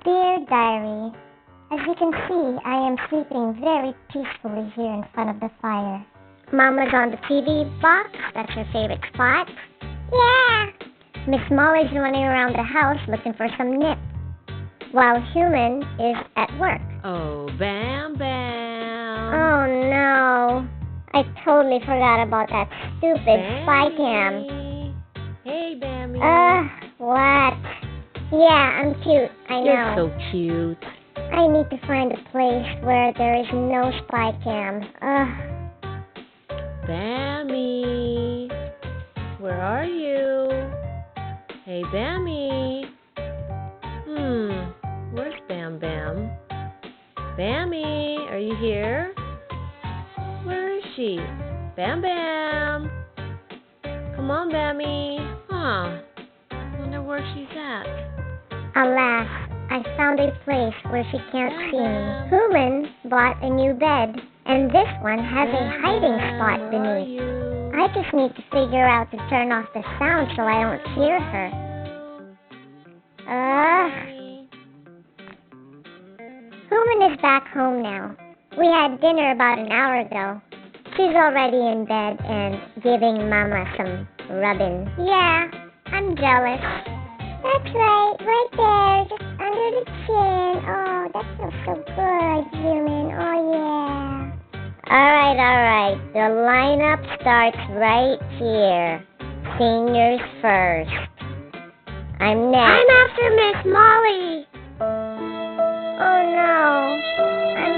Dear Diary, as you can see, I am sleeping very peacefully here in front of the fire. Mama's on the TV box, that's her favorite spot. Yeah! Miss Molly's running around the house looking for some nip, while Human is at work. Oh, Bam Bam! Oh no! I totally forgot about that stupid spy cam. Hey, Bammy. What? Yeah, I'm cute, I know. You're so cute. I need to find a place where there is no spy cam. Bammy, where are you? Hey, Bammy. Where's Bam Bam? Bammy, are you here? Where is she? Bam Bam. Come on, Bammy. I wonder where she's at. Alas, I found a place where she can't see me. Human bought a new bed, and this one has a hiding spot beneath. I just need to figure out to turn off the sound so I don't hear her. Human is back home now. We had dinner about an hour ago. She's already in bed and giving Mama some rubbing. Yeah, I'm jealous. That's right there, just under the chin. Oh, that feels so good, Human. Oh, yeah. Alright. The lineup starts right here. Seniors first. I'm next. I'm after Miss Molly. Oh, no. I'm